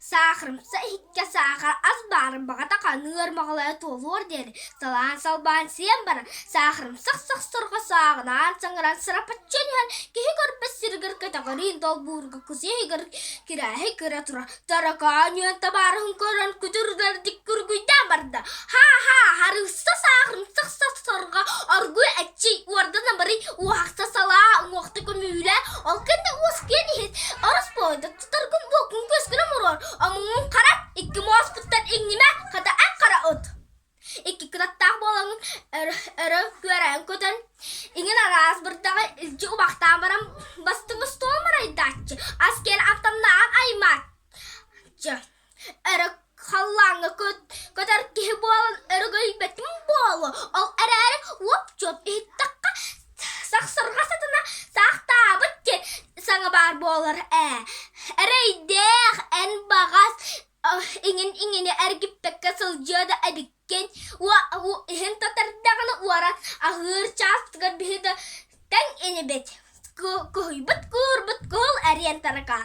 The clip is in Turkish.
Sağırımsa hikke sağır az barın bağıda kanır mağlaya tolur deri. Salan salban siyen bara. Sağırım sık sık sırga sağınan sangıran sıra patçen yan. Kihi görbe sirgir katagarin dol burga kusi higir kirahi kira tura. Tarakan yan tabarın koran kuturlar dikkur guyda barda. Ha ha harısta sağırım sık sık sırga argu etçi warda nambari uaksa sala uakta kumüyle. Alkende uasken hit. Aras boyda tutargun bokun kösküne muror. Amungun karat iki muas putar ingnime kata an kara ot. İki kırattak bolanın gören kodan ingin aras berdaga ilci ubakta maram bastı bastı olmaray datçı. Asker atandan aymat. Kalanga kadar ki bolan gaybetim bolu. Al ara wop chop itakka sak sarga satana sak tabet ke sanga bar bolar Ereydek en bagas ingin ergip pekasıl jada adikken wa hin tatardakna wara ahır chast gad bihida tang inibet kuhibet kurbet kul arian tarakan.